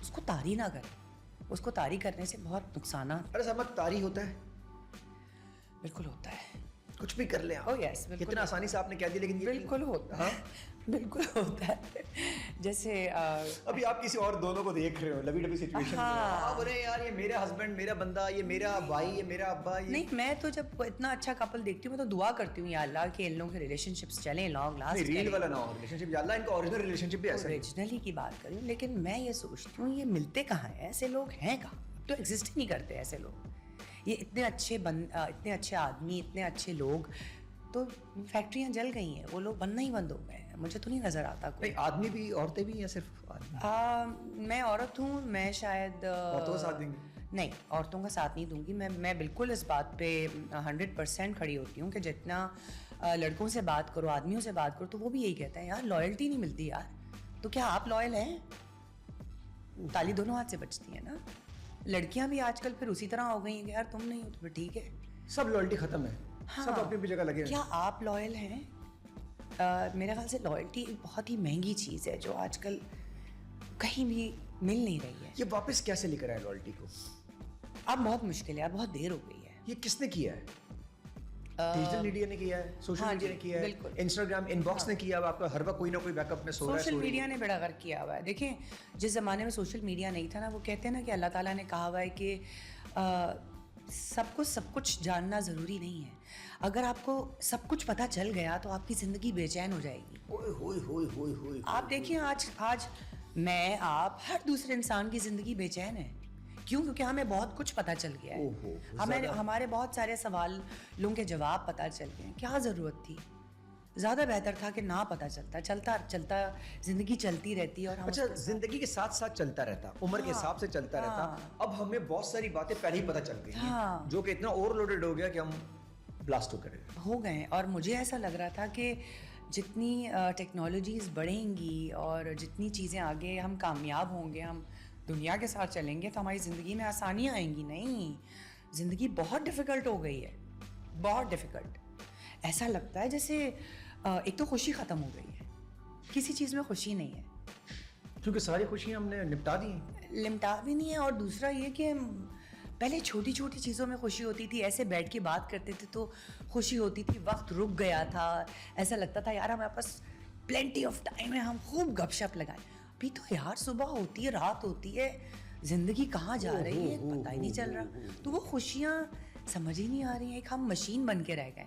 اس کو طاری نہ کریں. اس کو طاری کرنے سے بہت نقصانات. ارے سمجھ طاری ہوتا ہے, بالکل ہوتا ہے, کچھ بھی کر لیں آپ. یس بالکل, کتنا آسانی سے آپ نے کہہ دیا, لیکن بالکل ہوتا ہے, بالکل ہوتا ہے. جیسے ابھی آپ کسی اور دونوں کو دیکھ رہے ہو لبی ڈبی سچویشن میں, آپ بولے یار یہ میرا ہسبینڈ, میرا بندہ, یہ میرا بھائی, یہ میرا ابا. نہیں, میں تو جب اتنا اچھا کپل دیکھتی ہوں میں تو دعا کرتی ہوں یا اللہ کہ ان لوگوں کے ریلیشن شپس چلیں لانگ لاسٹ. ریل والا نہ ہو ریلیشن شپ, یا اللہ ان کا اوریجنل ریلیشن شپ بھی ایسا ہے. اوریجنلی کی بات کروں, لیکن میں یہ سوچتی ہوں یہ ملتے کہاں ہیں, ایسے لوگ ہیں کہاں, تو ایگزسٹ ہی نہیں کرتے ایسے لوگ. یہ اتنے اچھے آدمی, اتنے اچھے لوگ, تو فیکٹریاں جل گئی ہیں, وہ لوگ بننا ہی بند ہو گئے ہیں. مجھے تو نہیں نظر آتا کوئی. آدمی بھی, عورتیں بھی, یا صرف آدمی؟ میں عورت ہوں, میں شاید عورتوں کا ساتھ دیں گے. نہیں, عورتوں کا ساتھ نہیں دوں گی. میں بالکل اس بات پہ 100% کھڑی ہوتی ہوں کہ جتنا لڑکوں سے بات کرو, آدمیوں سے بات کرو, تو وہ بھی یہی کہتا ہے یار لائلٹی نہیں ملتی یار. تو کیا آپ لائل ہیں؟ تالی دونوں ہاتھ سے بچتی ہے نا. لڑکیاں بھی آج کل پھر اسی طرح ہو گئی ہیں کہ یار تم نہیں ہو تو پھر ٹھیک ہے, سب لائلٹی ختم ہے. سب اپنی اپنی جگہ لگے. کیا آپ لائل ہیں؟ میرے خیال سے لائلٹی ایک بہت ہی مہنگی چیز ہے جو آج کل کہیں بھی مل نہیں رہی ہے. یہ واپس کیسے لے کر آئے لائلٹی کو؟ اب بہت مشکل ہے, اب بہت دیر ہو گئی ہے. یہ کس نے کیا ہے؟ ڈیجیٹل میڈیا نے کیا ہے, سوشل میڈیا نے کیا ہے, انسٹاگرام ان باکس نے کیا ہے. آپ کا ہر وقت کوئی نہ کوئی بیک اپ میں سو رہا ہے. سوشل میڈیا نے بڑا غرق کیا ہوا ہے. دیکھیں جس زمانے میں سوشل میڈیا نہیں تھا نا, وہ کہتے ہیں نا کہ اللہ تعالیٰ نے کہا ہوا ہے کہ سب کچھ جاننا ضروری نہیں ہے. اگر آپ کو سب کچھ پتہ چل گیا تو آپ کی زندگی بے چین ہو جائے گی. آپ دیکھیں آج میں, آپ, ہر دوسرے انسان کی زندگی بے چین ہے. کیوں؟ کیونکہ ہمیں بہت کچھ پتہ چل گیا ہے. ہمارے بہت سارے سوالوں کے جواب پتہ چل گئے ہیں. کیا ضرورت تھی؟ زیادہ بہتر تھا کہ نہ پتہ چلتا زندگی چلتی رہتی. اور اچھا, زندگی کے ساتھ ساتھ چلتا رہتا, عمر کے حساب سے چلتا رہتا. اب ہمیں بہت ساری باتیں پہلے ہی پتہ چل گئی ہیں, جو کہ اتنا اوور لوڈڈ ہو گیا کہ ہم بلاسٹ ہو گئے ہیں. اور مجھے ایسا لگ رہا تھا کہ جتنی ٹیکنالوجیز بڑھیں گی اور جتنی چیزیں آگے ہم کامیاب ہوں گے, ہم دنیا کے ساتھ چلیں گے تو ہماری زندگی میں آسانیاں آئیں گی. نہیں, زندگی بہت ڈیفیکلٹ ہو گئی ہے, بہت ڈیفیکلٹ. ایسا لگتا ہے جیسے ایک تو خوشی ختم ہو گئی ہے, کسی چیز میں خوشی نہیں ہے, کیونکہ ساری خوشیاں ہم نے نپٹا دی ہیں. لمٹا بھی نہیں ہے. اور دوسرا یہ کہ پہلے چھوٹی چھوٹی چیزوں میں خوشی ہوتی تھی, ایسے بیٹھ کے بات کرتے تھے تو خوشی ہوتی تھی, وقت رک گیا تھا, ایسا لگتا تھا یار ہمارے پاس پلینٹی آف ٹائم ہے, ہم خوب گپ شپ لگائیں. ابھی تو یار صبح ہوتی ہے, رات ہوتی ہے, زندگی کہاں جا رہی ہے پتہ ہی نہیں چل رہا. تو وہ خوشیاں سمجھ ہی نہیں آ رہی ہیں, ایک ہم مشین بن کے رہ گئے.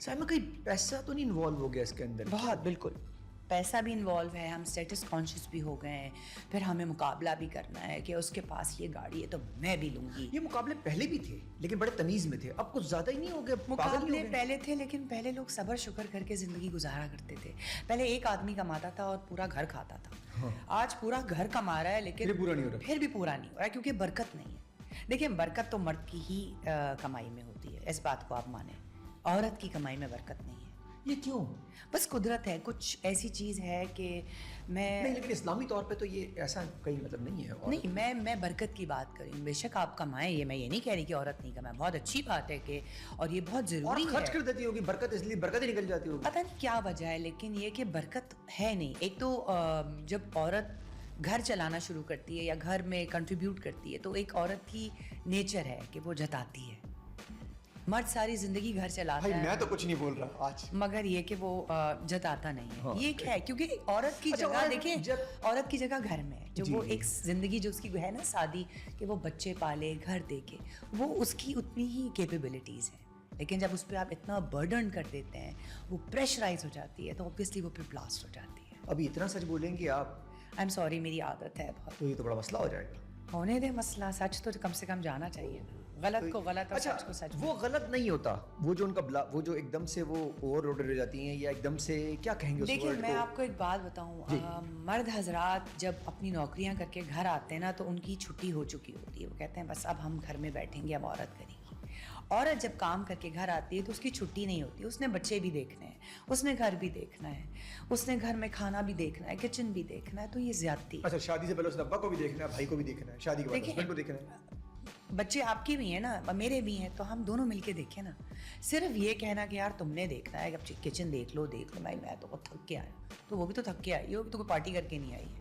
سائمہ کہیں پیسہ تو نہیں انوالو ہو گیا اس کے اندر؟ بہت, بالکل پیسہ بھی انوالو ہے, ہم اسٹیٹس کانشیس بھی ہو گئے ہیں, پھر ہمیں مقابلہ بھی کرنا ہے کہ اس کے پاس یہ گاڑی ہے تو میں بھی لوں گی. یہ مقابلے پہلے بھی تھے لیکن بڑے تمیز میں تھے, اب کچھ زیادہ ہی نہیں ہو گئے. مقابلے پہلے تھے لیکن پہلے لوگ صبر شکر کر کے زندگی گزارا کرتے تھے. پہلے ایک آدمی کماتا تھا اور پورا گھر کھاتا تھا. آج پورا گھر کما رہا ہے لیکن پھر بھی پورا نہیں ہو رہا کیونکہ برکت نہیں ہے. دیکھیں برکت تو مرد کی ہی کمائی میں ہوتی ہے, اس بات کو آپ مانیں. عورت کی کمائی میں برکت نہیں ہے. یہ کیوں؟ بس قدرت ہے, کچھ ایسی چیز ہے کہ نہیں, لیکن اسلامی طور پہ تو یہ ایسا کہیں مطلب نہیں ہے. نہیں, میں برکت کی بات کر رہی ہوں. بے شک آپ کمائیں, یہ میں یہ نہیں کہہ رہی کہ عورت نہیں کمائے, بہت اچھی بات ہے کہ, اور یہ بہت ضروری ہے. خرچ کر دیتی ہوگی برکت, اس لیے برکت ہی نکل جاتی ہوگی. پتہ نہیں کیا وجہ ہے, لیکن یہ کہ برکت ہے نہیں. ایک تو جب عورت گھر چلانا شروع کرتی ہے یا گھر میں کنٹریبیوٹ کرتی ہے تو ایک عورت کی نیچر ہے کہ وہ جتاتی ہے. مرد ساری زندگی گھر چلاتا ہے, میں تو کچھ نہیں بول رہا آج, مگر یہ کہ وہ جتاتا نہیں ہے. یہ کیا ہے, کیونکہ عورت کی جگہ دیکھیں, عورت کی جگہ گھر میں ہے. جو وہ ایک زندگی جو اس کی ہے نا شادی, کہ وہ بچے پالے, گھر دیکھے, وہ اس کی اتنی ہی کیپیبلٹیز ہیں. لیکن جب اس پہ آپ اتنا برڈن کر دیتے ہیں, وہ پریشرائز ہو جاتی ہے, تو اوبویسلی وہ پھر بلاسٹ ہو جاتی ہے. ابھی اتنا سچ بولیں گے آپ؟ آئی ایم سوری, میری عادت ہے بہت. تو یہ تو بڑا مسئلہ ہو جائے گا. ہونے دے مسئلہ, سچ تو کم سے کم جانا چاہیے نا. غلط کو غلط اور سچ کو سچ. وہ غلط نہیں ہوتا, وہ جو ان کا وہ جو ایک دم سے وہ اوور لوڈڈ ہو جاتی ہیں, یا ایک دم سے کیا کہیں گے. دیکھیں میں آپ کو ایک بات بتاؤں, مرد حضرات جب اپنی نوکریاں کر کے گھر آتے ہیں نا تو ان کی چھٹی ہو چکی ہوتی ہے. وہ کہتے ہیں بس اب ہم گھر میں بیٹھیں گے, اب عورت کریں گی. عورت جب کام کر کے گھر آتی ہے تو اس کی چھٹی نہیں ہوتی. اس نے بچے بھی دیکھنے ہیں, اس نے گھر بھی دیکھنا ہے, اس نے گھر میں کھانا بھی دیکھنا ہے, کچن بھی دیکھنا ہے. تو یہ زیادتی. اچھا, شادی سے پہلے اس نے ابا کو بھی دیکھنا ہے, بھائی کو بھی دیکھنا ہے, شادی کے بعد ہسبینڈ کو دیکھنا ہے. بچے آپ کی بھی ہیں نا, میرے بھی ہیں, تو ہم دونوں مل کے دیکھیں نا. صرف یہ کہنا کہ یار تم نے دیکھنا ہے, اب کچن دیکھ لو. بھائی میں تو تھک کے آیا, تو وہ بھی تو تھک کے آئی ہوگی, تو کوئی پارٹی کر کے نہیں آئی ہے.